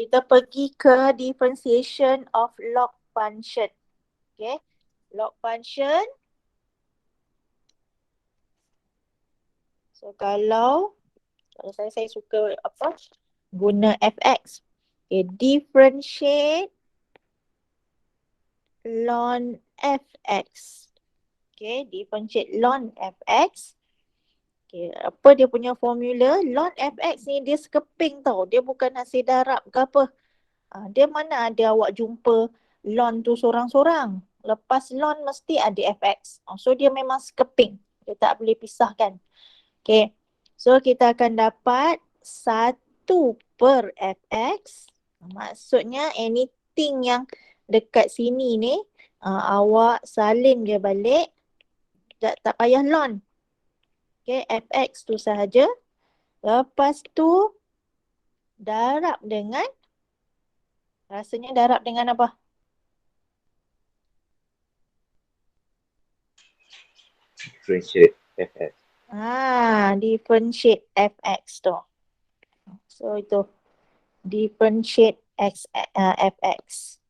kita pergi ke differentiation of log function. Okay, log function. So kalau saya suka guna fx. Okay, differentiate ln fx. Okay, differentiate ln fx. Okay, apa dia punya formula? Ln fx ni dia sekeping tau. Dia bukan nasi darab ke apa. Dia mana ada awak jumpa ln tu sorang-sorang. Lepas ln mesti ada fx. So dia memang sekeping. Dia tak boleh pisahkan. Okay, so kita akan dapat 1 per fx. Maksudnya anything yang dekat sini ni, awak salin dia balik. Tak payah ln. Okay, fx tu sahaja. Lepas tu darab dengan, rasanya darab dengan apa? Differentiate fx. Differentiate fx tu. So itu differentiate fx.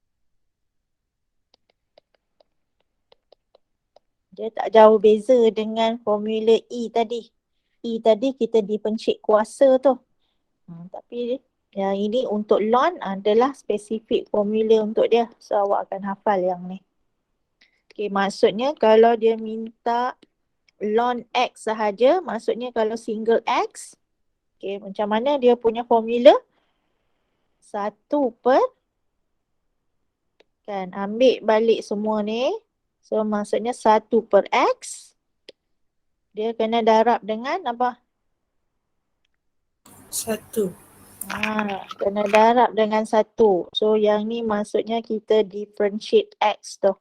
Dia tak jauh beza dengan formula E tadi. E tadi kita differentiate kuasa tu. Tapi yang ini untuk ln adalah spesifik formula untuk dia. So awak akan hafal yang ni. Okay, maksudnya kalau dia minta ln x sahaja, maksudnya kalau single x, okay, macam mana dia punya formula? 1 per, kan, ambil balik semua ni. So maksudnya 1 per x, dia kena darab dengan apa? 1. Kena darab dengan 1. So yang ni maksudnya kita differentiate x tu.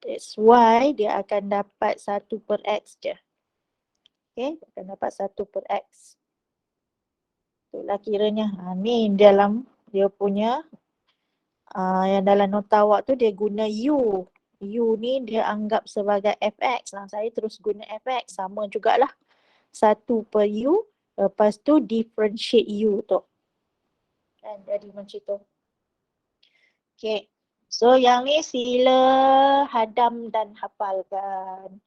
That's why dia akan dapat 1 per x je. Okay, akan dapat 1 per x. Itulah kiranya. Ni dalam dia punya, yang dalam nota awak tu dia guna u. U ni dia anggap sebagai fx lah. Saya terus guna fx. Sama jugalah. 1 per u. Lepas tu differentiate u tu. Dan jadi macam tu. Okay. So yang ni sila hadam dan hafalkan.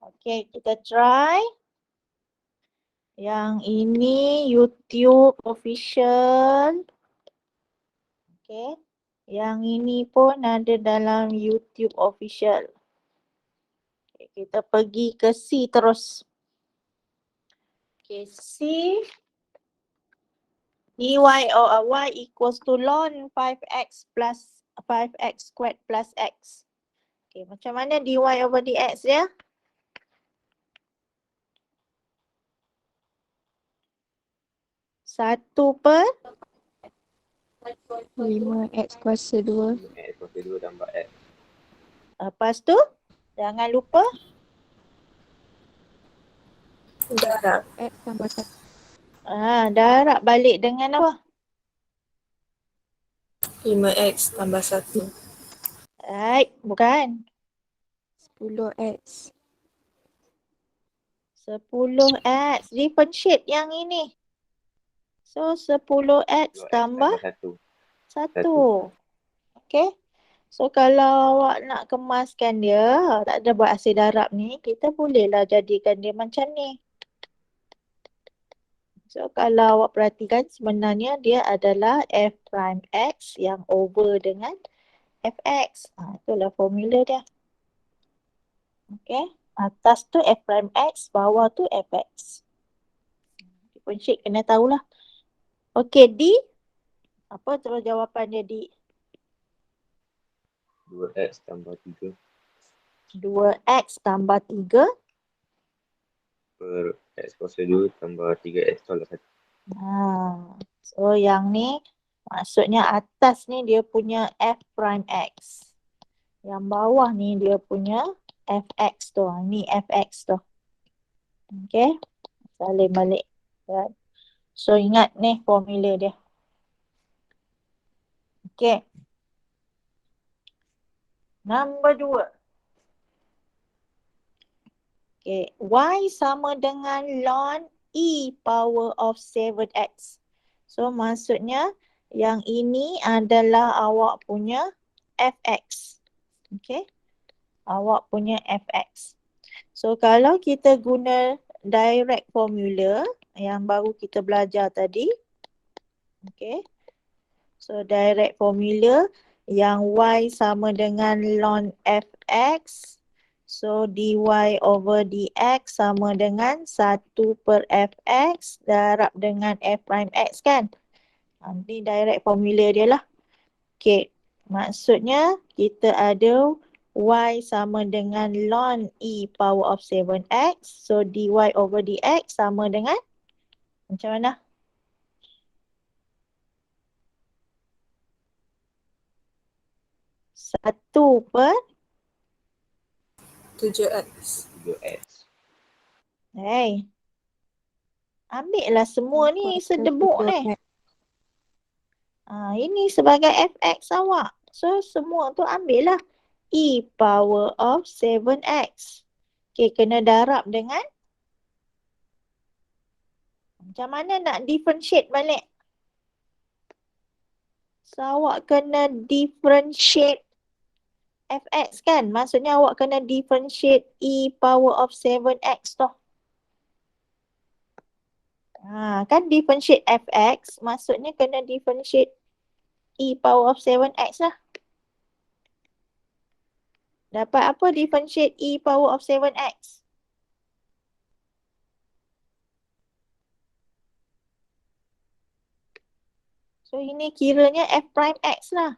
Okay, kita try. Yang ini YouTube official. Okay. Yang ini pun ada dalam YouTube official. Okay, kita pergi ke C terus. Okay, C. dy y equals to ln 5x plus 5x squared plus x. Okay, macam mana dy over dx dia? Satu per 5x kuasa 2. X kuasa 2 tambah x. Lepas tu, jangan lupa Darab. X tambah 1. darab balik dengan apa? 5x tambah 1. Right, bukan. 10x. 10x. Differentiate yang ini. So 10x tambah 1. Okay. So kalau awak nak kemaskan dia, tak ada buat hasil darab ni, kita bolehlah jadikan dia macam ni. So kalau awak perhatikan sebenarnya dia adalah f prime x yang over dengan fx. Itulah formula dia. Okay. Atas tu f prime x, bawah tu fx. Differentiate kena tahulah. Okay, D. Apa terus jawapan dia D? 2x tambah 3 2x tambah 3. per x kuasa 2 tambah 3x tolak 1. So yang ni maksudnya atas ni dia punya f prime x. Yang bawah ni dia punya fx tu. Ni fx tu. Okay. Salin balik. Right. So ingat ni formula dia. Okay. Number 2. Okay. Y sama dengan ln E power of 7x. So maksudnya yang ini adalah awak punya fx. Okay. Awak punya fx. So kalau kita guna direct formula yang baru kita belajar tadi. Okay. So direct formula yang y sama dengan ln fx. So dy over dx sama dengan 1 per fx darab dengan f prime x kan. Nanti direct formula dia lah. Okay. Maksudnya kita ada y sama dengan ln e power of 7x. So dy over dx sama dengan macam mana? Satu per 7x. 7x. Hey. Ambil lah semua ni sedebuk ni. Ini sebagai fx awak. So semua tu ambil lah. E power of 7x. Okay, kena darab dengan macam mana nak differentiate balik? So awak kena differentiate fx kan? Maksudnya awak kena differentiate e power of 7x tu. Kan differentiate fx maksudnya kena differentiate e power of 7x lah. Dapat apa differentiate e power of 7x? So ini kiranya f prime x lah.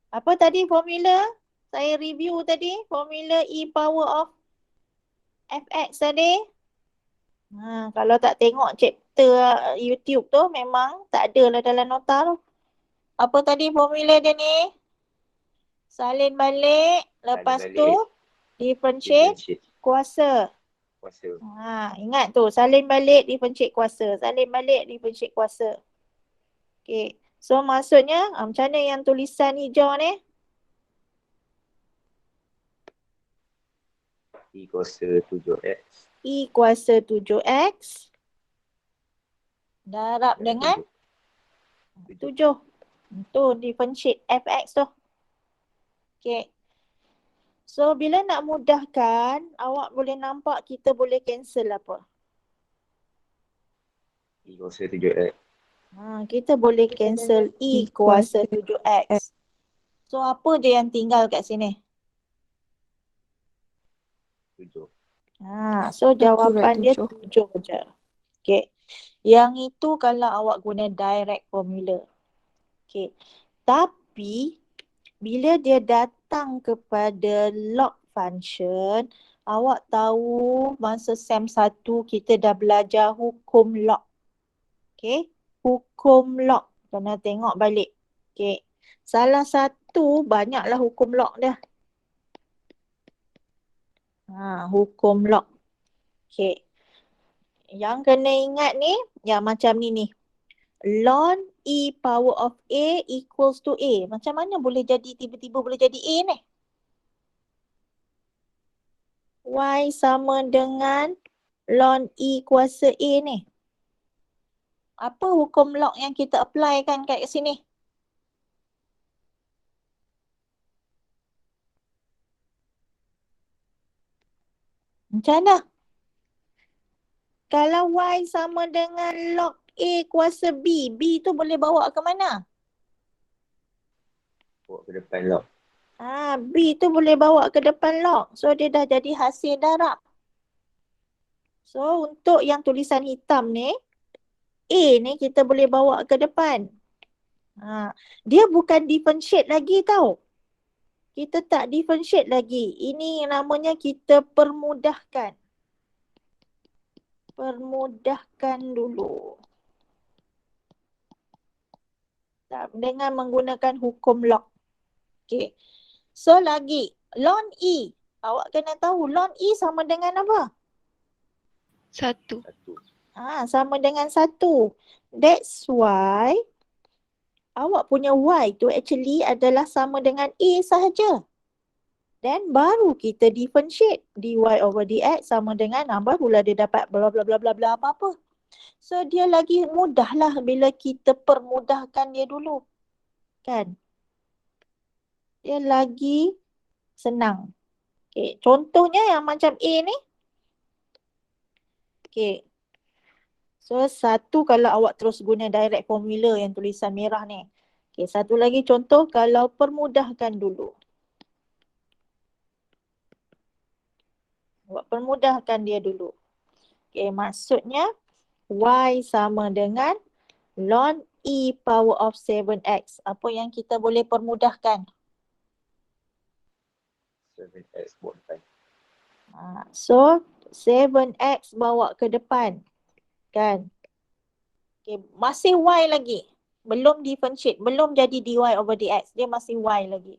Apa tadi formula? Saya review tadi formula e power of fx tadi. Kalau tak tengok chapter YouTube tu memang tak ada lah dalam nota tu. Apa tadi formula dia ni? Salin balik, lepas Salin tu balik. differentiate kuasa. Kuasa. Ingat tu, salin balik, differentiate kuasa. Salin balik, differentiate kuasa. Okay. So maksudnya, macam mana yang tulisan hijau ni? E kuasa 7x. E kuasa 7x darab dengan 7. Tu differentiate fx tu. Okay. So bila nak mudahkan, awak boleh nampak kita boleh cancel apa? E kuasa 7x. Kita boleh cancel E kuasa 7x. So apa je yang tinggal kat sini? 7. So jawapan dia 7. 7 je. Okay. Yang itu kalau awak guna direct formula. Okay. Tapi bila dia datang kepada log function, awak tahu masa SEM 1 kita dah belajar hukum log. Okay. Hukum log. Kena tengok balik. Okay. Salah satu banyaklah hukum log dia. Hukum log. Okay. Yang kena ingat ni, yang macam ni. Ln E power of A equals to A. Macam mana boleh jadi, tiba-tiba boleh jadi A ni? Y sama dengan ln E kuasa A ni. Apa hukum log yang kita apply kan kat sini? Macam mana? Kalau Y sama dengan log A kuasa B, B tu boleh bawa ke mana? Bawa ke depan log. B tu boleh bawa ke depan log. So dia dah jadi hasil darab. So untuk yang tulisan hitam ni, A ni kita boleh bawa ke depan. Dia bukan differentiate lagi tau. Kita tak differentiate lagi. Ini namanya kita permudahkan. Permudahkan dulu. Dengan menggunakan hukum log. Okay. So lagi, ln E. Awak kena tahu ln E sama dengan apa? 1. 1. Sama dengan 1. That's why awak punya Y tu actually adalah sama dengan A sahaja. Then baru kita differentiate. dy over dx sama dengan, barulah dia dapat bla bla bla bla bla apa-apa. So dia lagi mudah lah bila kita permudahkan dia dulu. Kan? Dia lagi senang. Okay. Contohnya yang macam A ni. Okay. So satu kalau awak terus guna direct formula yang tulisan merah ni. Okay. Satu lagi contoh kalau permudahkan dulu. Awak permudahkan dia dulu. Okay. Maksudnya y sama dengan ln e power of 7x. Apa yang kita boleh permudahkan? 7x buat depan. So 7x bawa ke depan. Kan? Okay. Masih y lagi. Belum differentiate. Belum jadi dy over dx. Dia masih y lagi.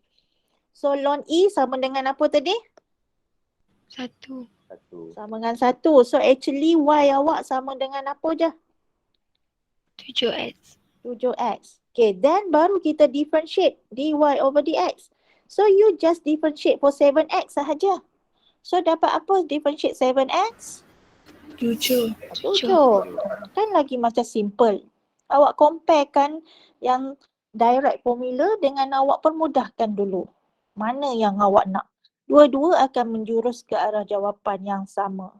So ln e sama dengan apa tadi? 1. 1. Sama dengan 1. So actually y awak sama dengan apa je? 7x. 7x. Okay, then baru kita differentiate dy over dx. So you just differentiate for 7x sahaja. So dapat apa differentiate 7x? 7. 7. Kan lagi macam simple. Awak comparekan yang direct formula dengan awak permudahkan dulu. Mana yang awak nak? Dua-dua akan menjurus ke arah jawapan yang sama.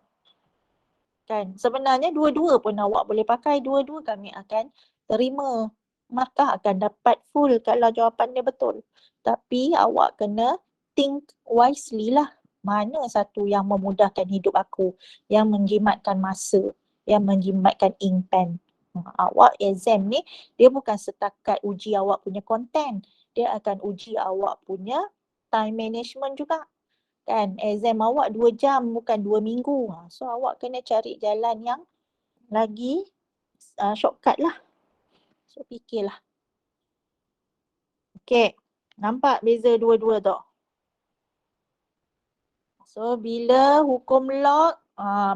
Kan? Sebenarnya dua-dua pun awak boleh pakai. Dua-dua kami akan terima. Markah akan dapat full kalau jawapan dia betul. Tapi awak kena think wisely lah. Mana satu yang memudahkan hidup aku, yang menjimatkan masa, yang menjimatkan ink pen. Awak exam ni, dia bukan setakat uji awak punya konten. Dia akan uji awak punya time management juga. Kan, exam awak 2 jam bukan 2 minggu. So awak kena cari jalan yang lagi shortcut lah. So fikirlah. Okay, nampak beza dua-dua tu? So bila hukum log,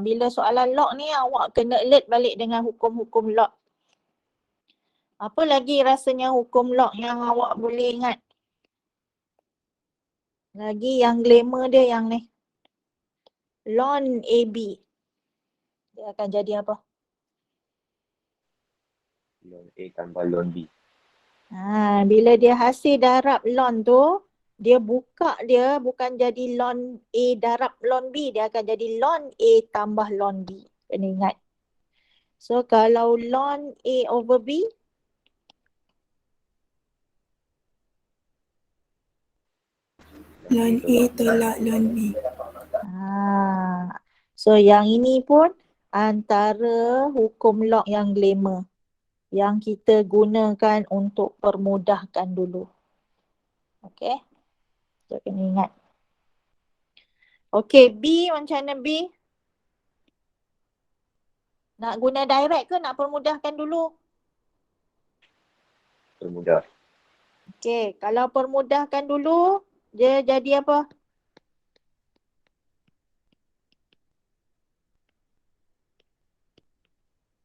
bila soalan log ni awak kena alert balik dengan hukum-hukum log. Apa lagi rasanya hukum log yang awak boleh ingat? Lagi yang glamour dia yang ni. Ln AB. Dia akan jadi apa? Ln A tambah ln B. Bila dia hasil darab ln tu, dia buka dia bukan jadi ln A darab ln B. Dia akan jadi ln A tambah ln B. Kena ingat. So kalau ln A over B, Ln A tolak ln B. So yang ini pun antara hukum log yang glamour yang kita gunakan untuk permudahkan dulu. Okay. So kena ingat. Okay, B macam mana B? Nak guna direct ke nak permudahkan dulu? Permudah. Okay, kalau permudahkan dulu, dia jadi apa?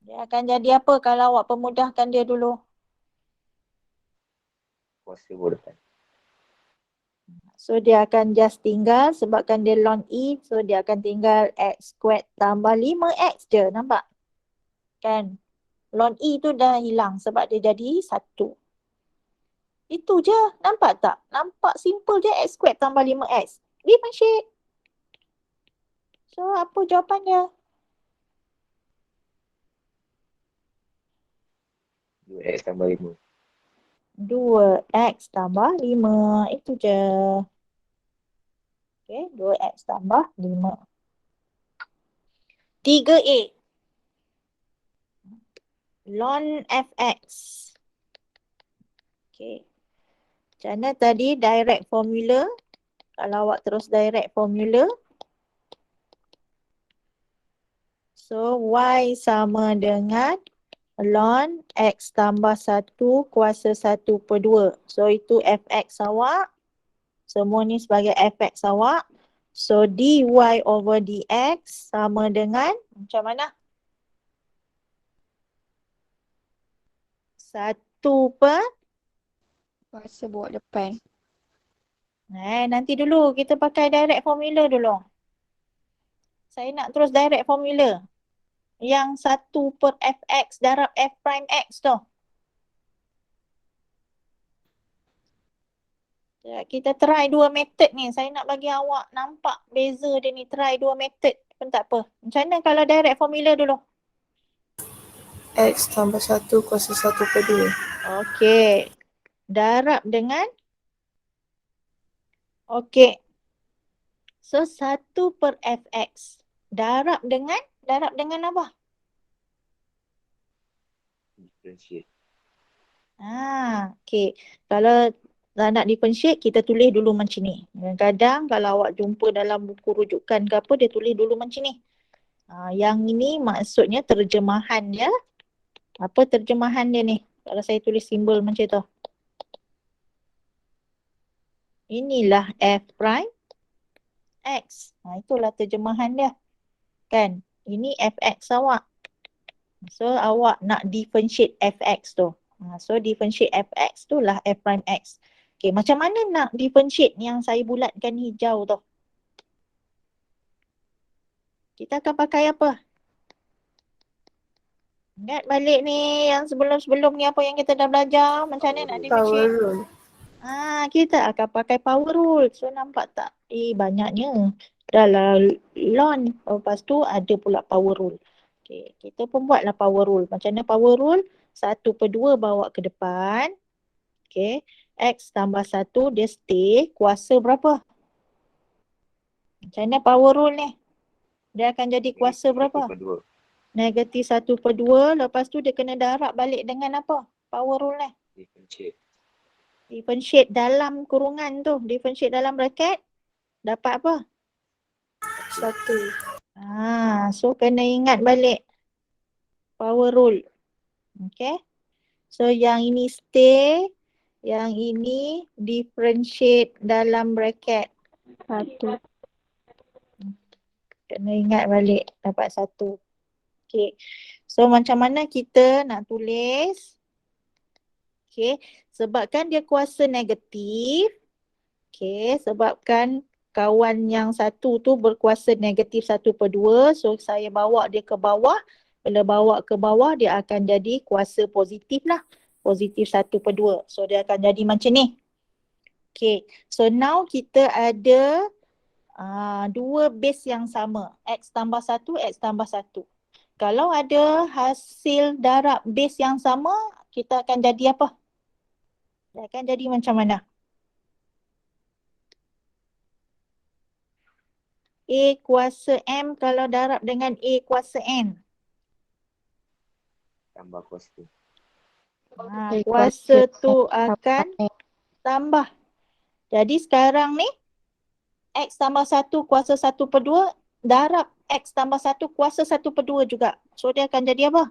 Dia akan jadi apa kalau awak permudahkan dia dulu? Kuasa buat depan. So dia akan just tinggal sebabkan dia ln E, so dia akan tinggal x squared tambah 5x je, nampak? Kan? Ln E tu dah hilang sebab dia jadi 1. Itu je, nampak tak? Nampak simple je, x squared tambah 5x. Differentiate. So apa jawapan dia? 2x tambah 5. 2x tambah 5. Itu je. Okay, 2x tambah 5. 3a. Ln fx. Okay. Macam mana tadi direct formula? Kalau awak terus direct formula. So y sama dengan ln x tambah 1 kuasa 1 per 2. So itu fx awak. Semua ni sebagai fx awak. So dy over dx sama dengan macam mana? 1 per Kuasa buat depan. Nanti dulu kita pakai direct formula dulu. Saya nak terus direct formula. Yang 1/fx darab f prime x tu. Kita try dua method ni. Saya nak bagi awak nampak beza dia ni. Try dua method pun tak apa. Macam mana kalau direct formula dulu? X tambah 1 kuasa 1/2. Okey. Darab dengan? Okey. So 1/fx. Darab dengan apa? Differentiate. Okey. Kalau nak differentiate, kita tulis dulu macam ni. Kadang-kadang kalau awak jumpa dalam buku rujukan ke apa, dia tulis dulu macam ni. Yang ini maksudnya terjemahan dia. Apa terjemahan dia ni? Kalau saya tulis simbol macam tu. Inilah f prime x. Itulah terjemahan dia. Kan? Ini fx awak. So awak nak differentiate fx tu. So differentiate fx tu lah f prime x. Okay, macam mana nak differentiate yang saya bulatkan hijau tu? Kita akan pakai apa? Ingat balik ni yang sebelum-sebelum ni apa yang kita dah belajar. Macam mana nak Power differentiate? rule. Kita akan pakai power rule. So nampak tak? Banyaknya. Dalam lon. Lepas tu ada pula power rule. Okay, kita pun buatlah power rule. Macam mana power rule? 1/2 bawa ke depan. Okay. X tambah 1 dia stay. Kuasa berapa? Macam mana power rule ni? Dia akan jadi kuasa berapa? 1/2. Negatif 1/2. Lepas tu dia kena darab balik dengan apa? Power rule ni. Differentiate. Differentiate dalam kurungan tu. Differentiate dalam bracket. Dapat apa? 1. So kena ingat balik power rule. Okay. So yang ini stay. Yang ini differentiate dalam bracket. 1. Kena ingat balik. Dapat 1. Okay. So macam mana kita nak tulis? Okay. Sebabkan dia kuasa negatif. Okay. Sebabkan kawan yang satu tu berkuasa negatif 1/2. So saya bawa dia ke bawah. Bila bawa ke bawah dia akan jadi kuasa positif lah. Positif 1/2. So dia akan jadi macam ni. Okay. So now kita ada dua base yang sama. X tambah 1, X tambah 1. Kalau ada hasil darab base yang sama, kita akan jadi apa? Dia akan jadi macam mana? A kuasa M kalau darab dengan A kuasa N. Tambah kuasa. Kuasa tu akan tambah. Jadi sekarang ni, X tambah 1 kuasa 1/2 darab X tambah 1 kuasa 1/2 juga. So dia akan jadi apa?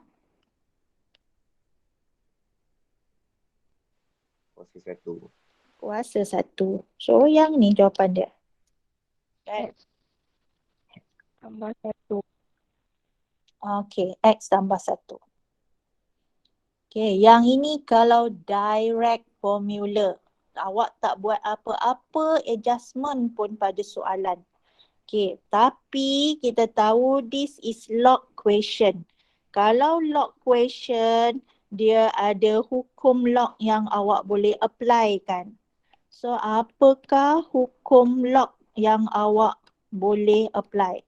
Kuasa 1. Kuasa 1. So yang ni jawapan dia. Right. Tambah 1. Okay, X tambah 1. Okay, yang ini kalau direct formula. Awak tak buat apa-apa adjustment pun pada soalan. Okay, tapi kita tahu this is log question. Kalau log question, dia ada hukum log yang awak boleh apply kan. So, apakah hukum log yang awak boleh apply?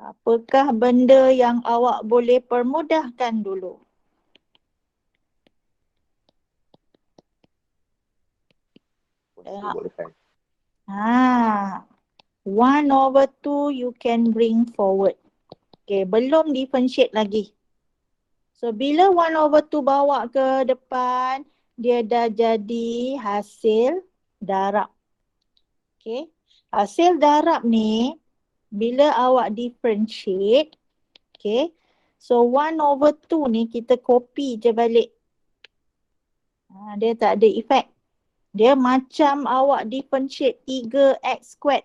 Apakah benda yang awak boleh permudahkan dulu? Kuasa buat depan. 1/2 you can bring forward. Okay, belum differentiate lagi. So, bila 1/2 bawa ke depan, dia dah jadi hasil darab. Okay, hasil darab ni, bila awak differentiate, okay, so 1/2 ni kita copy je balik. Dia tak ada efek. Dia macam awak differentiate 3x².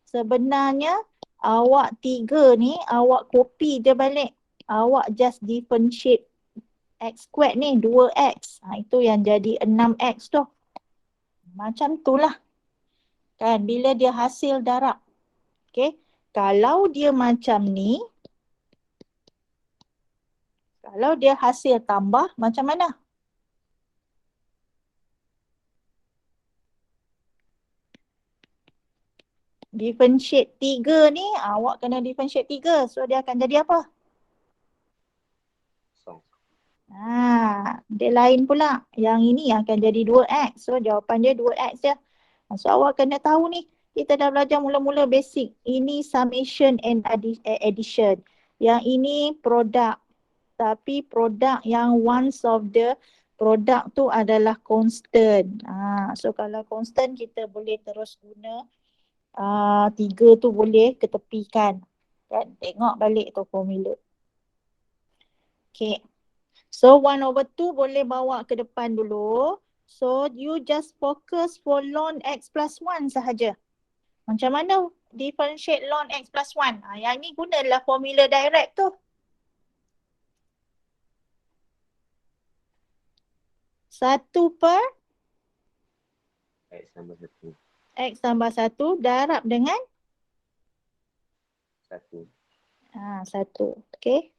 Sebenarnya awak 3 ni awak copy je balik. Awak just differentiate X squared ni 2X. Itu yang jadi 6X tu. Macam tu lah. Kan bila dia hasil darab. Okay. Kalau dia macam ni. Kalau dia hasil tambah macam mana? Differentiate 3 ni. Awak kena differentiate 3. So dia akan jadi apa? Kosong. Dia lain pula. Yang ini akan jadi 2X. So jawapan dia 2X je. So awak kena tahu ni. Kita dah belajar mula-mula basic. Ini summation and addition. Yang ini produk. Tapi produk yang once of the product tu adalah constant. So kalau constant kita boleh terus guna 3 tu boleh ketepikan. Kan? Tengok balik tu formula. Okay. So 1/2 boleh bawa ke depan dulu. So you just focus for ln x plus 1 sahaja. Macam mana differentiate ln x plus 1? Yang ni gunalah formula direct tu. 1 per X tambah 1. x tambah 1 darab dengan 1. 1. Okay.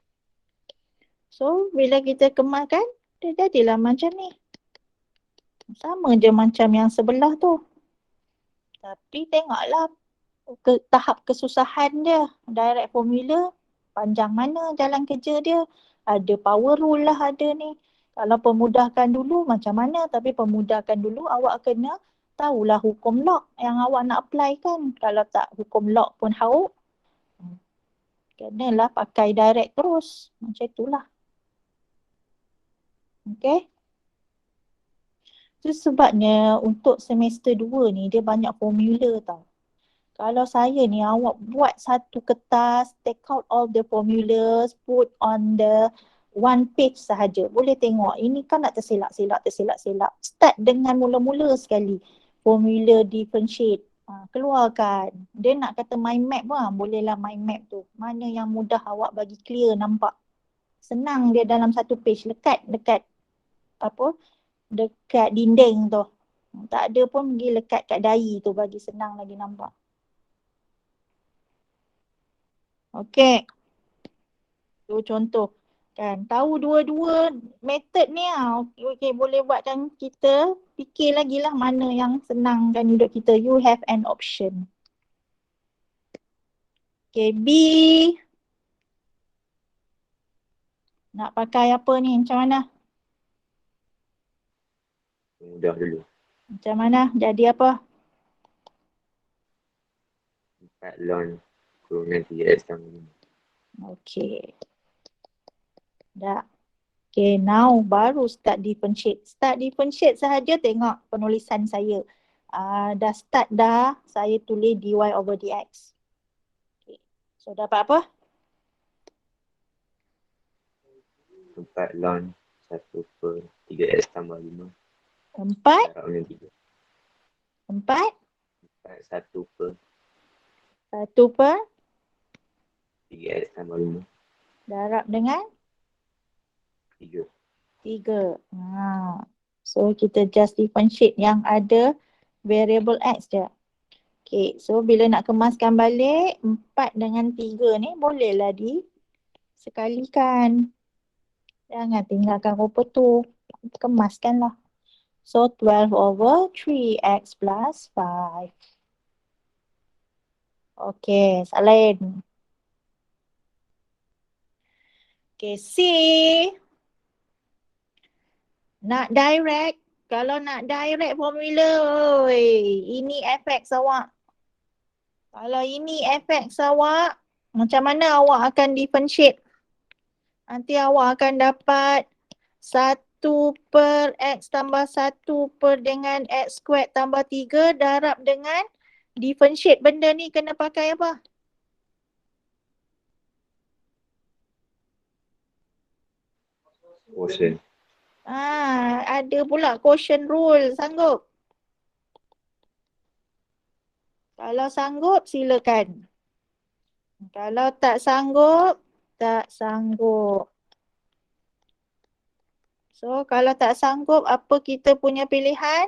So bila kita kemaskan, dia jadilah macam ni. Sama je macam yang sebelah tu. Tapi tengoklah tahap kesusahan dia. Direct formula, panjang mana jalan kerja dia. Ada power rule lah ada ni. Kalau pemudahkan dulu macam mana. Tapi pemudahkan dulu awak kena tahulah hukum log yang awak nak apply kan. Kalau tak hukum log pun hauk. Kenalah pakai direct terus. Macam itulah. Okay. Itu sebabnya untuk semester 2 ni dia banyak formula tau. Kalau saya ni awak buat satu kertas, take out all the formulas, put on the one page sahaja. Boleh tengok ini kan nak tersilap-silap. Start dengan mula-mula sekali. Formula differentiate. Keluarkan. Dia nak kata mind map pun bolehlah mind map tu. Mana yang mudah awak bagi clear nampak. Senang dia dalam satu page. Dekat dinding tu. Tak ada pun pergi lekat kat dahi tu bagi senang lagi nampak. Okey. Tu contoh. Kan tahu dua-dua method ni okey boleh buatkan kita fikir lagi lah mana yang senangkan hidup kita. You have an option. Okay, B. Nak pakai apa ni? Macam mana? Mudah dulu. Macam mana? Jadi apa? 4 ln kurungan 3x tambah 5. Okay. Dah. Okay, now baru start differentiate. Start differentiate sahaja tengok penulisan saya. Dah start dah, saya tulis dy over dx. Okay. So dapat apa? 4 ln 1 per 3x tambah 5. 4. Darab dengan 3. 4. 1 per 1 per 3x tambah 5. darab dengan 3. 3. So kita just differentiate yang ada variable x je. Okay, so bila nak kemaskan balik 4 dengan 3 ni bolehlah disekalikan. Jangan tinggalkan rupa tu. Kemaskanlah. So 12 over 3x plus 5. Okay, salin. Okay, C. Nak direct. Kalau nak direct formula, ini fx awak. Kalau ini fx awak, macam mana awak akan differentiate? Nanti awak akan dapat 1 per x tambah 1 per dengan x squared tambah 3 darab dengan differentiate. Benda ni kena pakai apa? Quotient. Ada pula quotient rule. Sanggup? Kalau sanggup, silakan. Kalau tak sanggup, tak sanggup. So kalau tak sanggup, apa kita punya pilihan?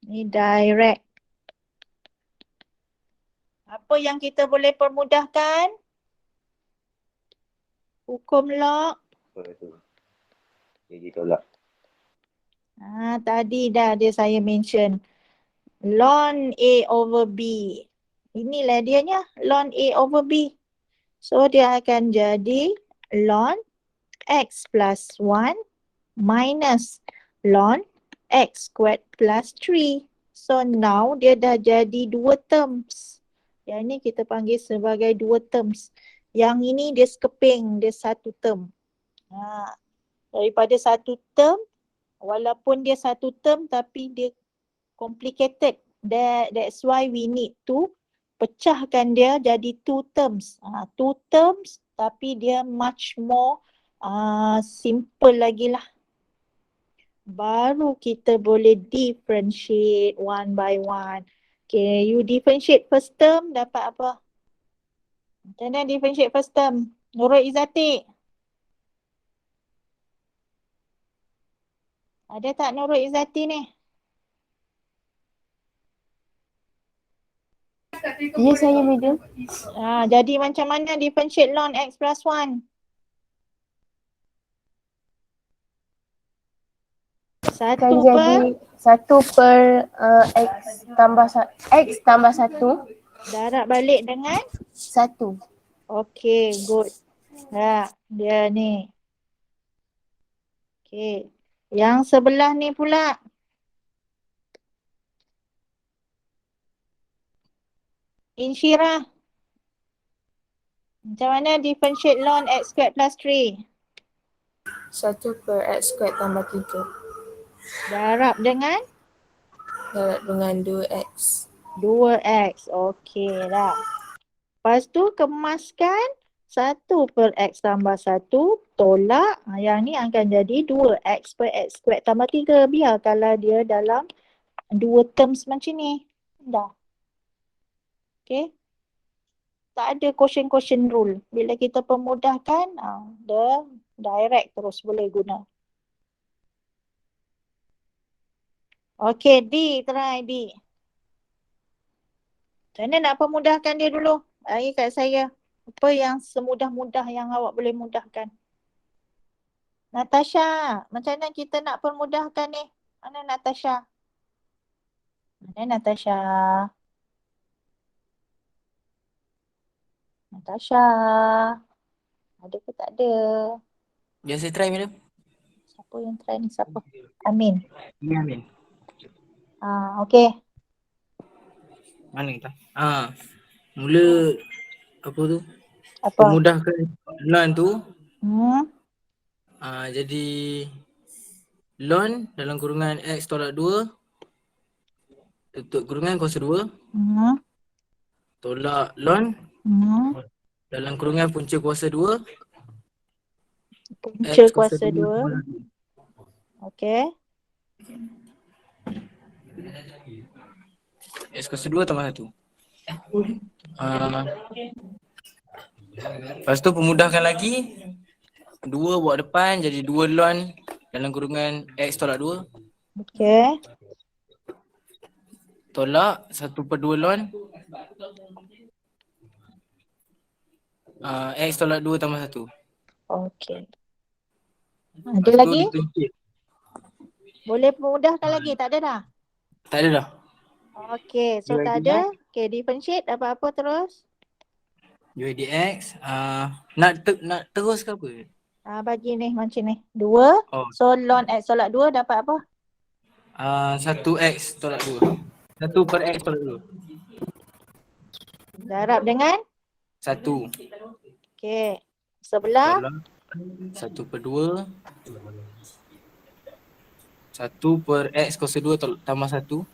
Ni direct. Apa yang kita boleh permudahkan? Hukum log. Apa tu? Jadi tolak. Tadi dah saya mention. Ln A over B. Inilah dianya. Ln A over B. So dia akan jadi ln X plus 1 minus ln X squared plus 3. So now dia dah jadi dua terms. Yang ni kita panggil sebagai dua terms. Yang ini dia sekeping, dia satu term. Daripada satu term, walaupun dia satu term tapi dia complicated. That's why we need to pecahkan dia jadi two terms. Two terms tapi dia much more simple lagi lah. Baru kita boleh differentiate one by one. Okay, you differentiate first term dapat apa? Macam mana differentiate first term? Nurul Izzati. Ada tak Nurul Izzati ni? Ya, saya medium. Jadi macam mana differentiate ln X plus 1? Akan jadi 1/X tambah 1. Darab balik dengan? 1. Okay, good. Dia ni. Okay. Yang sebelah ni pula. Insyirah. Macam mana differentiate ln X squared plus 3? 1/X squared tambah 3. Darab dengan? Darab dengan 2X. 2X. Okey lah. Lepas tu kemaskan 1/X tambah 1 tolak. Yang ni akan jadi 2X per X squared tambah 3. Biar kalau dia dalam dua terms macam ni. Dah. Okey. Tak ada quotient rule. Bila kita permudahkan, dia direct terus boleh guna. Okey, D. Try D. Macam mana nak permudahkan dia dulu? Bagi kat saya. Apa yang semudah-mudah yang awak boleh mudahkan? Natasha, macam mana kita nak permudahkan ni? Mana Natasha? Mana Natasha? Natasha. Ada ke tak ada? Biar saya try, madam. Siapa yang try ni? Siapa? Amin. Ya, Amin. Okey. Mana kita? Mula apa tu? Apa? Pemudahkan ln tu. Jadi ln dalam kurungan X tolak 2 tutup kurungan kuasa 2 tolak ln dalam kurungan punca kuasa 2 Punca X kuasa 2. Okey. X kuasa 2 tambah 1. Lepas tu pemudahkan lagi 2 buat depan jadi 2 ln dalam kurungan X tolak 2 Okey. tolak 1/2 ln X tolak 2 tambah 1. Okey. Ada Lepas tu lagi? differentiate. Boleh permudahkan lagi? Tak ada dah? Tak ada dah. Okey, so Dua tak lagi ada. Okey, differentiate apa-apa terus. U dx nak terus ke apa? Bagi ni macam ni. 2. Oh. So ln X tolak 2 dapat apa? 1x tolak 2. 1/x tolak 2. Darab dengan? 1. Okey. Sebelah? Tolak 1/2. 1/x kuasa 2 tambah 1.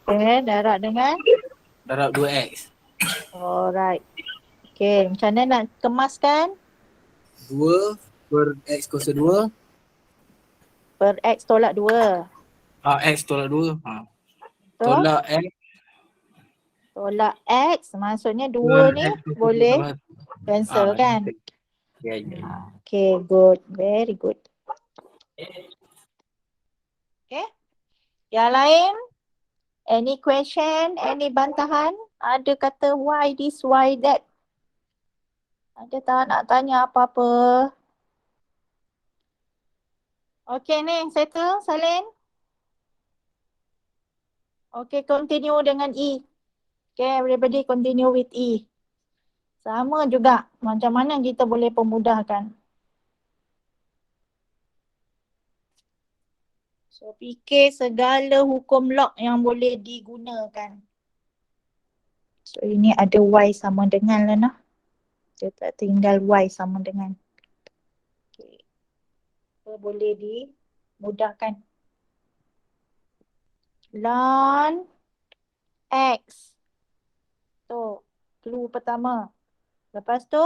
Okey, darab dengan? Darab 2x. Alright. Okey, macam mana nak kemaskan? 2/x kuasa 2. Per X tolak 2. X tolak 2. So, Tolak x. Tolak X, maksudnya 2 ni boleh cancel kan? Ya, ya. Okay, good. Very good. Okay. Yang lain? Any question? Any bantahan? Ada kata why this, why that? Ada tak nak tanya apa-apa? Okay ni, settle Salin? Okay, continue dengan E. Okay, everybody continue with E. Sama juga. Macam mana kita boleh pemudahkan? So, fikir segala hukum log yang boleh digunakan. So, ini ada Y sama dengan lah nah. Dia tak tinggal Y sama dengan. Okay. So, boleh dimudahkan. Ln X. Tu, clue pertama. Lepas tu,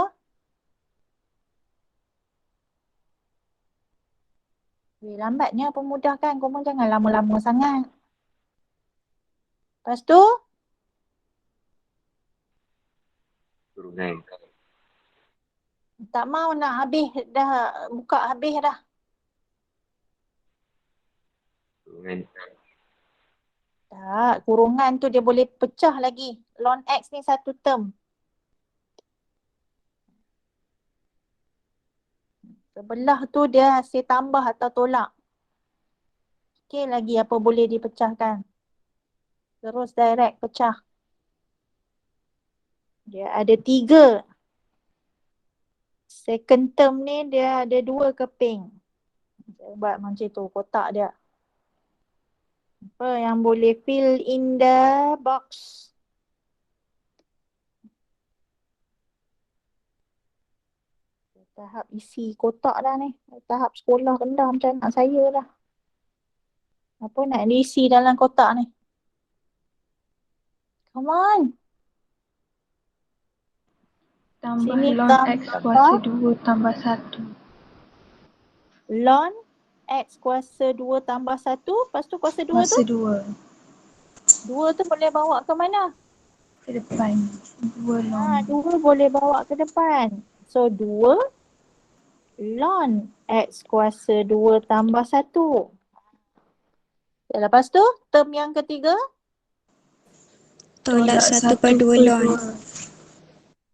lambatnya pemudahkan. Korang jangan lama-lama sangat. Lepas tu, Kurungan. tak mau nak habis dah. Buka habis dah. Kurungan. Tak, kurungan tu dia boleh pecah lagi. Ln X ni satu term. Sebelah tu dia hasil tambah atau tolak. Okey, lagi apa boleh dipecahkan. Terus direct pecah. Dia ada 3. Second term ni dia ada 2 keping. Saya buat macam tu kotak dia. Apa yang boleh fill in the box? Tahap isi kotak dah ni. Tahap sekolah rendah macam anak saya dah. Apa nak diisi dalam kotak ni? Come on. Tambah Sini ln tambah. X kuasa 2 tambah 1. Ln X kuasa 2 tambah 1. Lepas tu kuasa 2 tu? Kuasa 2 2 tu boleh bawa ke mana? ke depan. 2 ln. 2 boleh bawa ke depan. So 2 ln X kuasa 2 tambah 1. Lepas tu term yang ketiga. Tolak 1/2 ln.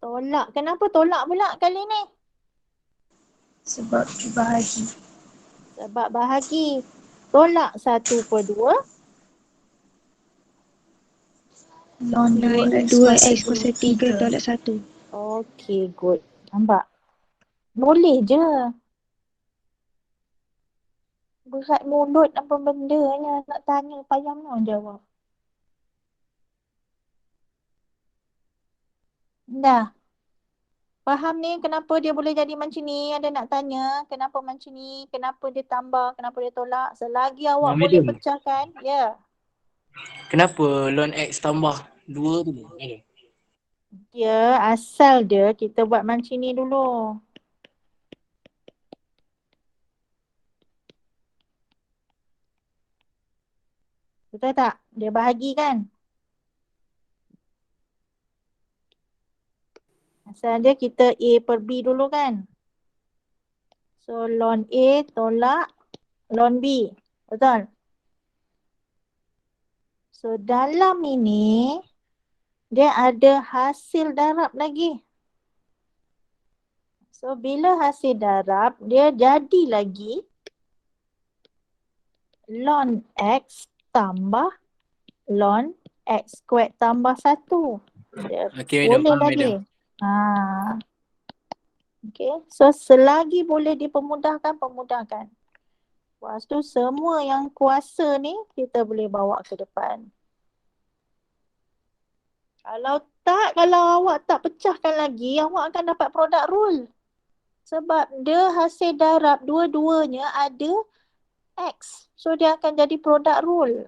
Tolak. Kenapa tolak pula kali ni? Sebab bahagi. Sebab bahagi. Tolak 1/2. Ln 2x kuasa 3 tolak 1. Okay, good. Nampak? Boleh je. Berat mulut apa bendanya nak tanya payah nak jawab. Dah. Faham ni kenapa dia boleh jadi macam ni? Ada nak tanya kenapa macam ni? Kenapa dia tambah? Kenapa dia tolak? Selagi awak boleh Madam. pecahkan. Ya. Kenapa ln X tambah 2 tu? Dia asal dia kita buat macam ni dulu. Betul tak? Dia bahagi kan? Asal dia kita A per B dulu kan? So ln A tolak ln B. Betul? So dalam ini dia ada hasil darab lagi. So bila hasil darab dia jadi lagi ln X tambah ln X squared tambah 1. Okey, madam. Boleh Faham, lagi. madam. Okay. So selagi boleh dipermudahkan, pemudahkan. Lepas tu semua yang kuasa ni kita boleh bawa ke depan. Kalau awak tak pecahkan lagi, awak akan dapat product rule. Sebab dia hasil darab dua-duanya ada X. So dia akan jadi product rule.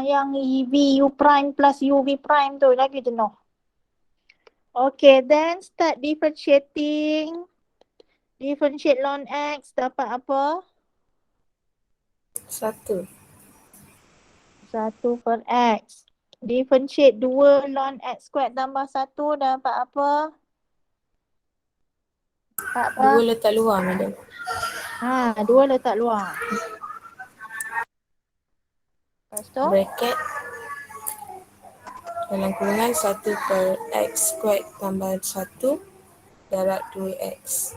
Yang V U prime plus UV prime tu lagi jenuh. Okay, then start differentiating. Differentiate ln X dapat apa? 1. 1 per X. Differentiate 2 ln x squared tambah 1 dapat apa? Dapat apa? 2 letak luar madam. 2 letak luar. Lepas tu? Bracket dalam kurungan 1 per x squared tambah 1 darab 2x.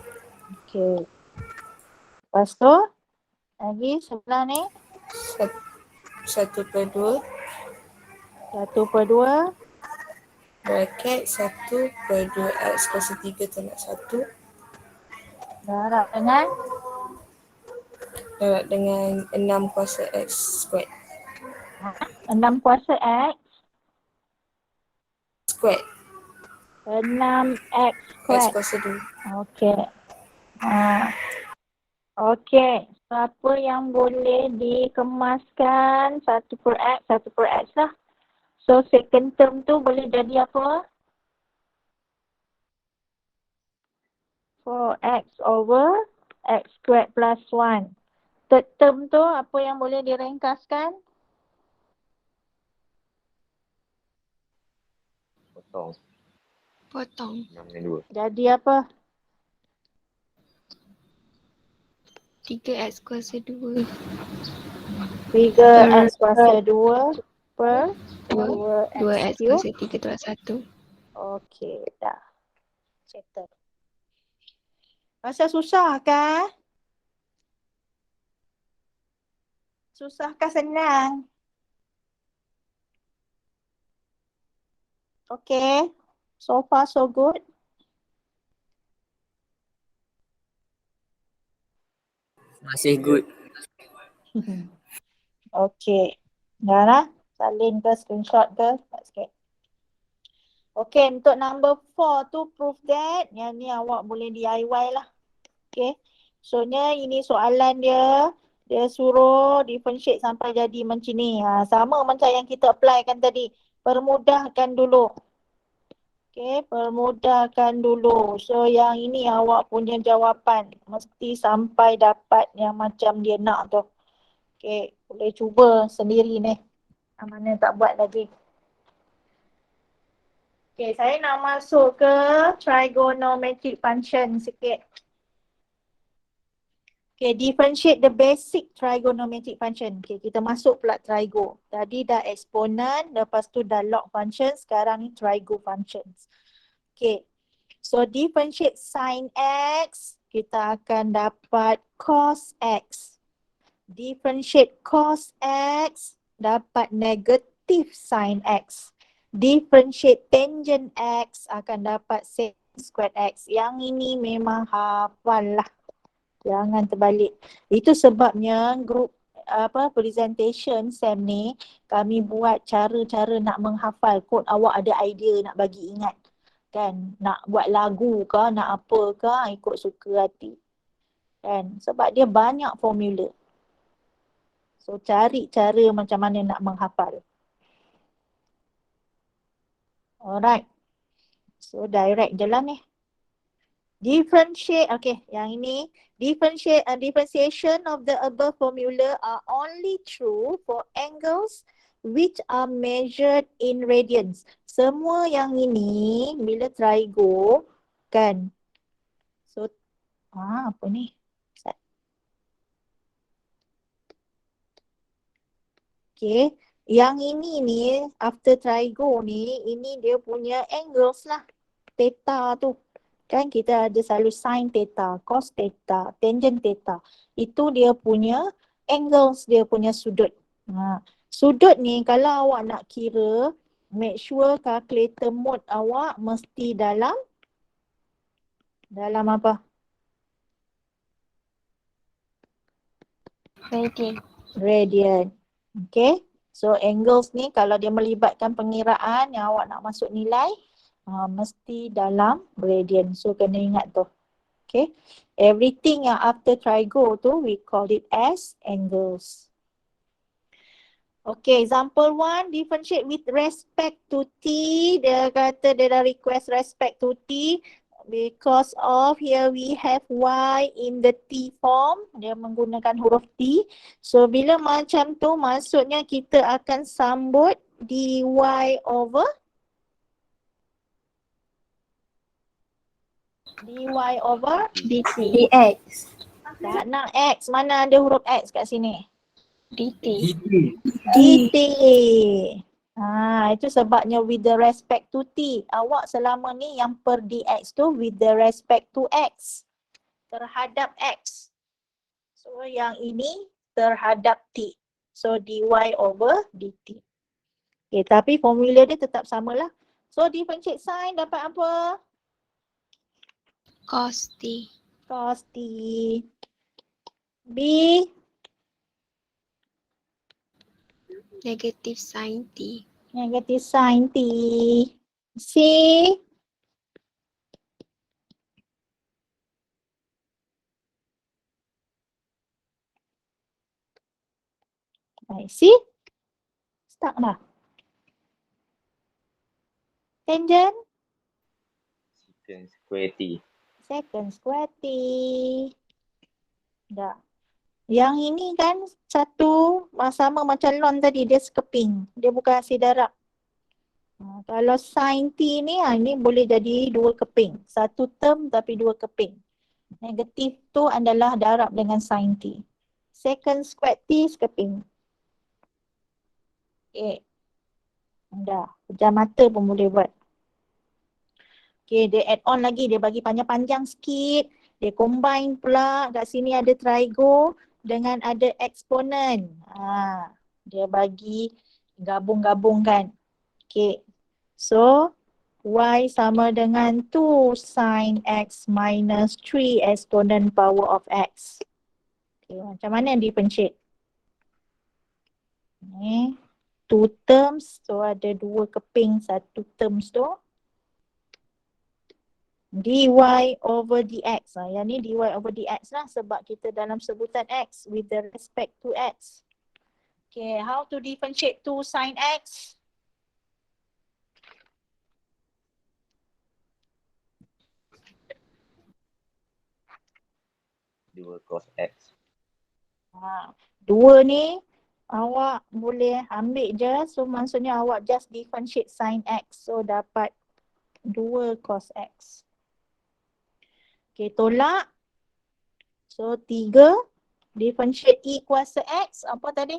Okey. Lepas tu? Lagi sebelah ni? 1 per 2 1 per 2. bracket 1 per 2x kuasa 3 tolak 1 Darab dengan? darab dengan 6 kuasa x squared. 6 kuasa x. Squared. 6x X squared. kuasa 2. Okey. Okey. So, apa yang boleh dikemaskan 1 per x, 1 per x lah. So, second term tu boleh jadi apa? 4x over x squared plus 1. Third term tu apa yang boleh direngkaskan? Potong. Potong. 6 dengan 2. Jadi apa? 3x kuasa 2 3x kuasa 2 per 2x 2x cube. kuasa 3 tolak 1. Okey, dah. Settle. Rasa susah kah? Susah kah senang? Okey. So far so good. Masih good. Okey. Dah lah. Salin ke screenshot ke? Tak sikit. Okey, untuk number 4 tu prove that. Yang ni awak boleh DIY lah. Okey. Soalnya ini soalan dia. Dia suruh differentiate sampai jadi macam ni. Sama macam yang kita apply kan tadi. Permudahkan dulu. Okey, permudahkan dulu. So yang ini awak punya jawapan. Mesti sampai dapat yang macam dia nak tu. Okey, boleh cuba sendiri ni. Mana tak buat lagi. Okey, saya nak masuk ke trigonometric function sikit. Okay, differentiate the basic trigonometric function. Okay, kita masuk pula trigo. Tadi dah exponent, lepas tu dah log function, sekarang ni trigo functions. Okay, so differentiate sin x, kita akan dapat cos x. Differentiate cos x, dapat negative sin x. Differentiate tangent x, akan dapat sec squared x. Yang ini memang hafal lah. Jangan terbalik. Itu sebabnya grup presentation SEM ni kami buat cara-cara nak menghafal. Kod awak ada idea nak bagi ingat. Kan? Nak buat lagu ke, nak apa ke, ikut suka hati. Kan? Sebab dia banyak formula. So cari cara macam mana nak menghafal. Alright. So direct je lah ni. Differentiate, okay, yang ini. Differentiation of the above formula are only true for angles which are measured in radians. Semua yang ini bila trigo kan. So apa ni? Okay, yang ini ni after trigo ni, ini dia punya angles lah. Theta tu. Kan kita ada selalu sin theta, cos theta, tangent theta. Itu dia punya angles, dia punya sudut. Sudut ni kalau awak nak kira, make sure calculator mode awak mesti dalam apa? Radian. Okay. So angles ni kalau dia melibatkan pengiraan yang awak nak masuk nilai, mesti dalam radian. So kena ingat tu. Okay. Everything yang after trigo tu we call it as angles. Okay, example 1, differentiate with respect to t. Dia kata dia dah request respect to t because of here we have y in the t form. Dia menggunakan huruf t. So bila macam tu maksudnya kita akan sambut dy over dt. dx. tak nak x. Mana ada huruf x kat sini? dt. dt. Itu sebabnya with the respect to t. Awak selama ni yang per dx tu with the respect to x. Terhadap x. So yang ini terhadap t. So dy over dt. Okay, tapi formula dia tetap samalah. So differentiate sign dapat apa? Cos t. Cos t. B. Negative sin t. Negative sin t. C. Baik, C. Stuck dah. Tangent. Secant square t. Secant square t. Dah. Yang ini kan satu sama macam lon tadi, dia sekeping. Dia bukan hasil darab. Kalau sin t ni, ini boleh jadi dua keping. Satu term tapi dua keping. Negatif tu adalah darab dengan sin t. Secant square t sekeping. Okay. Dah. Pejam mata pun boleh buat. Okay, dia add on lagi. Dia bagi panjang-panjang sikit. Dia combine pula. Kat sini ada trigo dengan ada eksponen. Dia bagi gabung-gabungkan. Okay. So, y sama dengan 2 sin x minus 3 exponent power of x. Okay, macam mana dipencit? Ni, 2 terms. So, ada 2 keping satu terms tu. dy over dx. Yang ni dy over dx lah sebab kita dalam sebutan x with the respect to x. Okay, how to differentiate 2 sin x? Dua cos x. Dua ni awak boleh ambil je. So maksudnya awak just differentiate sin x. So dapat 2 cos x. Okay, tolak. So 3 differentiate e kuasa x. Apa tadi?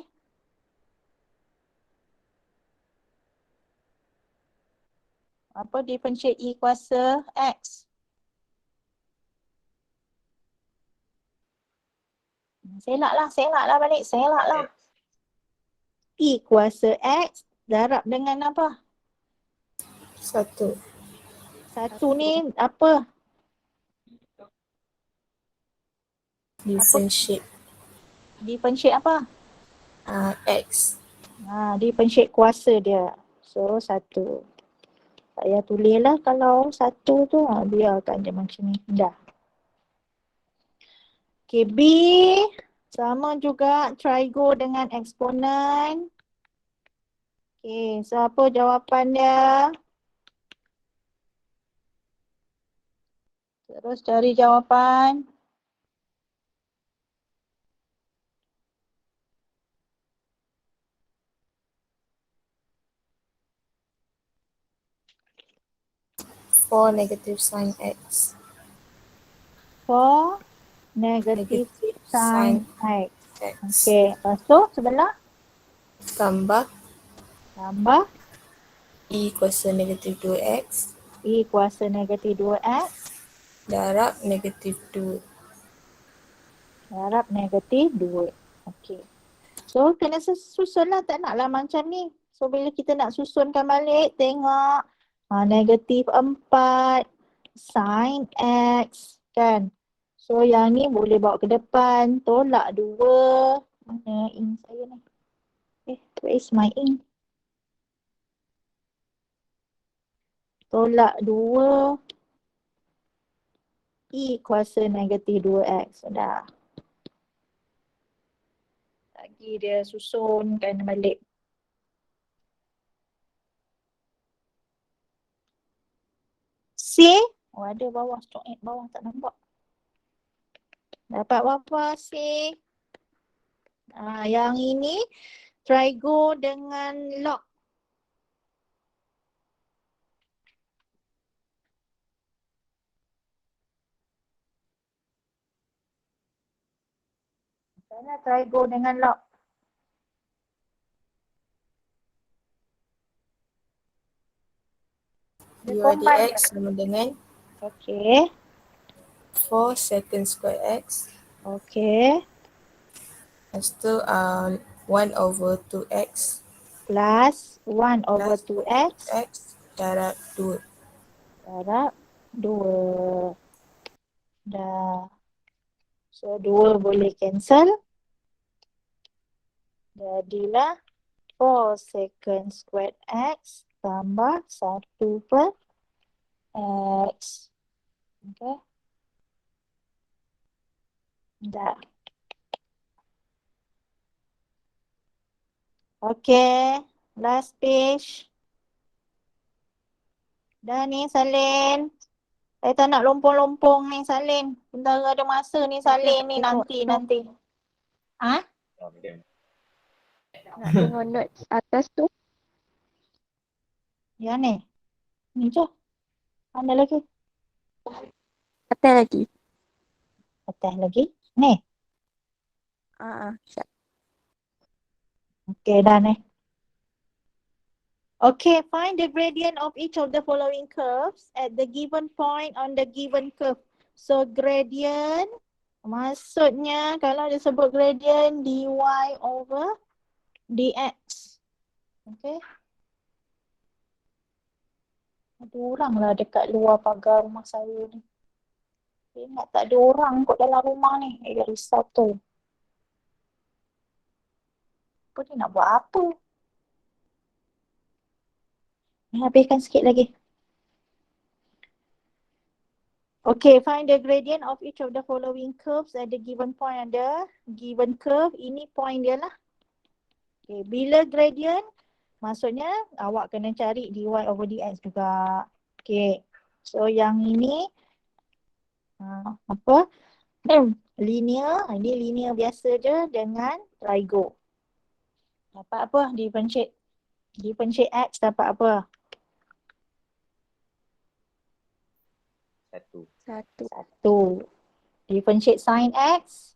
Apa differentiate e kuasa x? Selak lah balik. Selak lah. E kuasa x darab dengan apa? 1. Satu ni apa? Differentiate Differentiate apa? x. Differentiate kuasa dia. So 1. Tak payah tulis lah kalau 1 tu. Biarkan je macam ni. Dah. Okay, B. Sama juga trigo dengan eksponen. Okay, so apa jawapan dia? Terus cari jawapan. For negative sin x. For negative sin x. x. Okay, lepas tu sebelah Tambah tambah e kuasa negatif 2x E kuasa negatif 2x darab negatif 2. darab negatif 2. Okay. So kena susun lah, tak nak lah macam ni. So bila kita nak susunkan balik, tengok negatif 4 sin x kan. So yang ni boleh bawa ke depan, tolak 2. Mana ink saya ni? Where is my ink? Tolak 2 E kuasa negatif 2x. Dah. Lagi dia susunkan balik. C. Ada bawah, strong at bawah tak nampak. Dapat berapa C? Yang ini trigo dengan log. Sana try go dengan log. Dia dy combine dx sama dengan Okey. 4 secant square x. Okey. Lepas tu 1 over 2x Plus 1 over plus 2x x darab 2. darab 2. Dah. So 2 boleh cancel. Jadilah 4 secant squared x tambah 1 per x. Okay. Dah. Okay. Last page. Dah ni salin. Saya tak nak lompong-lompong ni salin. Bentar ada masa ni salin ni nanti. Ha? Nak tengok notes atas tu. Yang ni. Ni je. Mana lagi? Atas lagi. Atas lagi. Ni. Siap. Okay, dah ni. Okay, find the gradient of each of the following curves at the given point on the given curve. So, gradient, maksudnya kalau disebut gradient dy over dx. Okay. Ada orang lah dekat luar pagar rumah saya ni. Ingat tak ada orang kot dalam rumah ni. Risau tu. Apa dia nak buat apa? Habiskan sikit lagi. Okay, find the gradient of each of the following curves at the given point on the given curve. Ini point dia lah. Okay, bila gradient, maksudnya awak kena cari dy over dx juga. Okay, so yang ini apa? Linear, ini linear biasa je dengan trigo. Dapat apa? Differentiate x dapat apa? 1. 1. Differentiate sin x.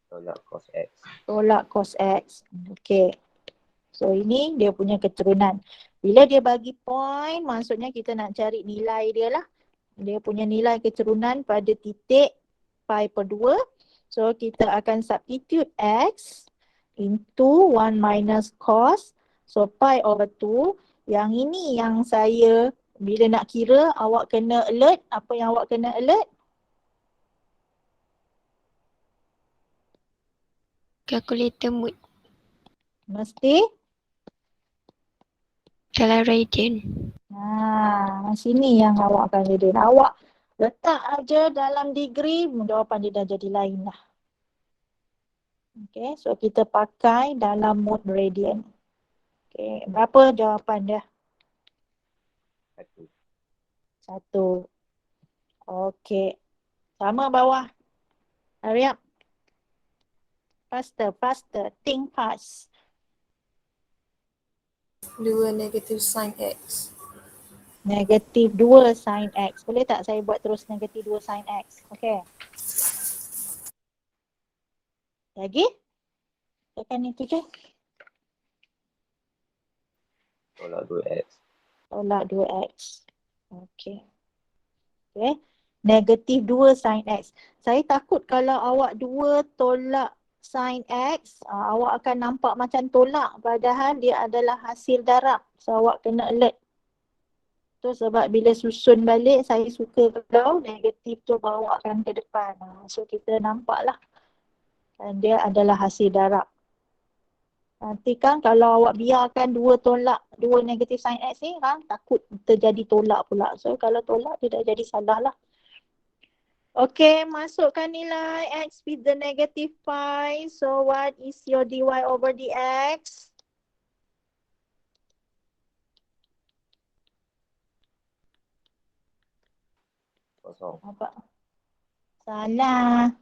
Tolak cos x. Tolak cos x. Okay. So ini dia punya keturunan. Bila dia bagi point, maksudnya kita nak cari nilai dia lah. Dia punya nilai keturunan pada titik pi per 2. So kita akan substitute x into 1 minus cos. So pi over 2. Yang ini yang saya bila nak kira awak kena alert. Apa yang awak kena alert? Calculator mood Mesti dalam radian. Sini yang awak akan ready. Awak letak aja dalam degree, jawapan dia dah jadi lain lah. Okay, so kita pakai dalam mode radian. Okay, berapa jawapan dia? 1. 1. Okay, sama bawah. Hurry up. Faster. Think fast. 2 negative sin x. Negatif 2 sin x. Boleh tak saya buat terus negatif 2 sin x? Okay. Lagi? Tekan itu je. Tolak 2x. Tolak 2x. Okay. Okay. Negatif 2 sin x. Saya takut kalau awak 2 tolak sin x, awak akan nampak macam tolak padahal dia adalah hasil darab. So awak kena alert. Tu sebab bila susun balik, saya suka kalau negatif tu bawakan ke depan. So kita nampak lah. Dan dia adalah hasil darab. Nanti kan kalau awak biarkan 2 tolak, 2 negatif sin x ni kan takut terjadi tolak pula. So kalau tolak dia dah jadi salah lah. Okay, masukkan nilai x with the negative pi. So what is your dy over dx? Kosong. Apa? Salah.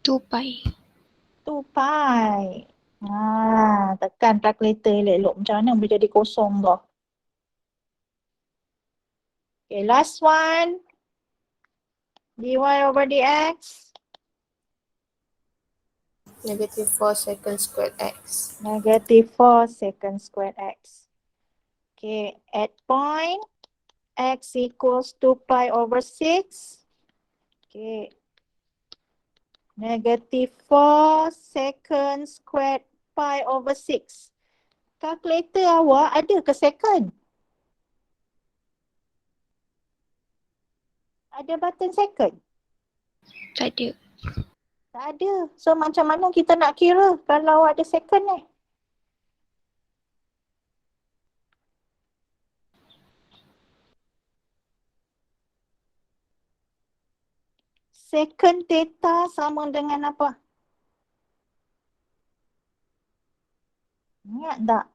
2 pi. 2 pi. Tekan calculator elok-elok. Macam mana boleh jadi kosong kau? Okay, last one. dy over dx. Negative 4 secant squared x. Negative 4 secant squared x. Okay, at point x equals 2 pi over 6. Okay. Negative 4 secant squared pi over 6. Kalkulator awak ada ke second? Ada button second? Tak ada. Tak ada. So macam mana kita nak kira kalau ada second ni? Secant theta sama dengan apa? Ingat tak?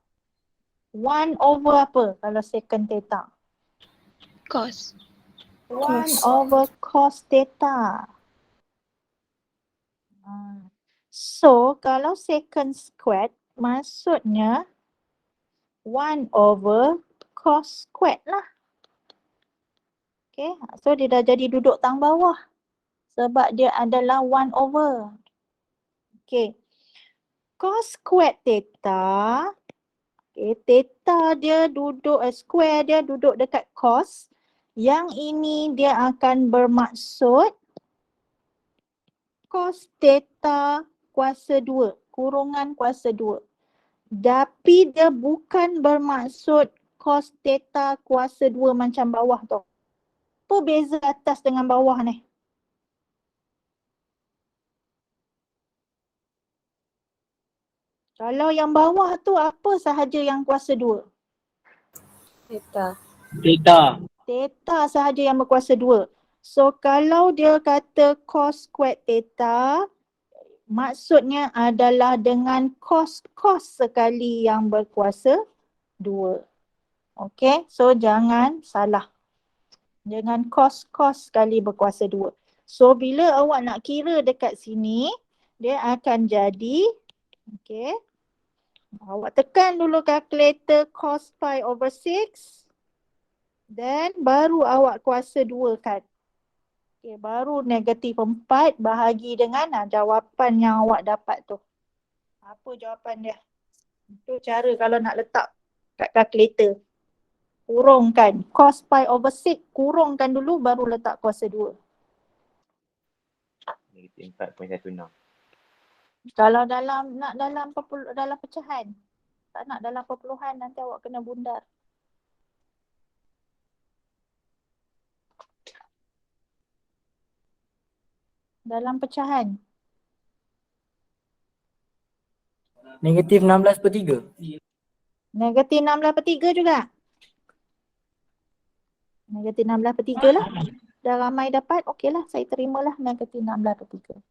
1 over apa kalau secant theta? Cos. 1 over cos theta. So, kalau secant squared, maksudnya 1 over cos squared lah. Okay, so dia dah jadi duduk tang bawah. Sebab dia adalah 1 over. Okay, cos squared theta. Okay, theta dia duduk, square dia duduk dekat cos. Yang ini dia akan bermaksud cos theta kuasa 2, kurungan kuasa 2. Tapi dia bukan bermaksud cos theta kuasa 2 macam bawah tu. Apa beza atas dengan bawah ni? Kalau yang bawah tu apa sahaja yang kuasa 2? Theta. Theta sahaja yang berkuasa 2. So kalau dia kata cos squared theta, maksudnya adalah dengan cos sekali yang berkuasa 2. Okay, so jangan salah. Dengan cos sekali berkuasa 2. So bila awak nak kira dekat sini, dia akan jadi, okay, awak tekan dulu kalkulator cos pi over 6. Then baru awak kuasa 2 kan. Okay, baru negatif 4 bahagi dengan jawapan yang awak dapat tu. Apa jawapan dia? Itu cara kalau nak letak kat kalkulator. Kurungkan cos pi over 6, kurungkan dulu baru letak kuasa 2. Negatif 4.16. Kalau dalam pecahan. Tak nak dalam perpuluhan, nanti awak kena bundar. Dalam pecahan. Negatif 16/3. Negatif 16/3 juga. Negatif 16/3 lah. Dah ramai dapat, okey lah. Saya terimalah negatif 16/3.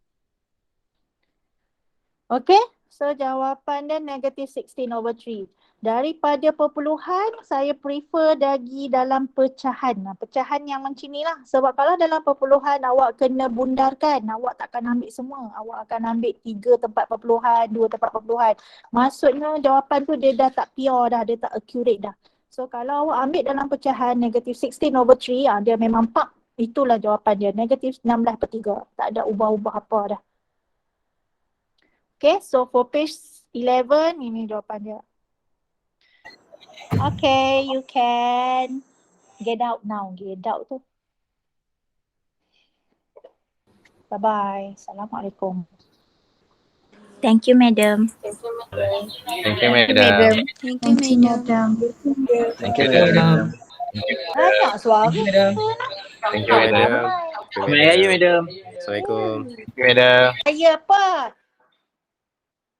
Okey, so jawapan dia negatif 16/3. Daripada perpuluhan, saya prefer lagi dalam pecahan. Pecahan yang macam ni lah. Sebab kalau dalam perpuluhan, awak kena bundarkan. Awak takkan ambil semua. Awak akan ambil 3 tempat perpuluhan, 2 tempat perpuluhan. Maksudnya jawapan tu dia dah tak pure dah, dia tak accurate dah. So kalau awak ambil dalam pecahan negatif 16/3, dia memang pak. Itulah jawapan dia, negatif 16/3. Tak ada ubah-ubah apa dah. Okay, so for page 11, ini jawapan dia. Okay, you can get out now. Get out tu. Bye-bye. Assalamualaikum. Thank you, madam. Thank you, madam. Thank you, madam. Thank you, madam. Thank you, madam. Banyak suara. Thank you, madam. Selamat Raya, madam. Assalamualaikum. Thank you, madam. Saya apa?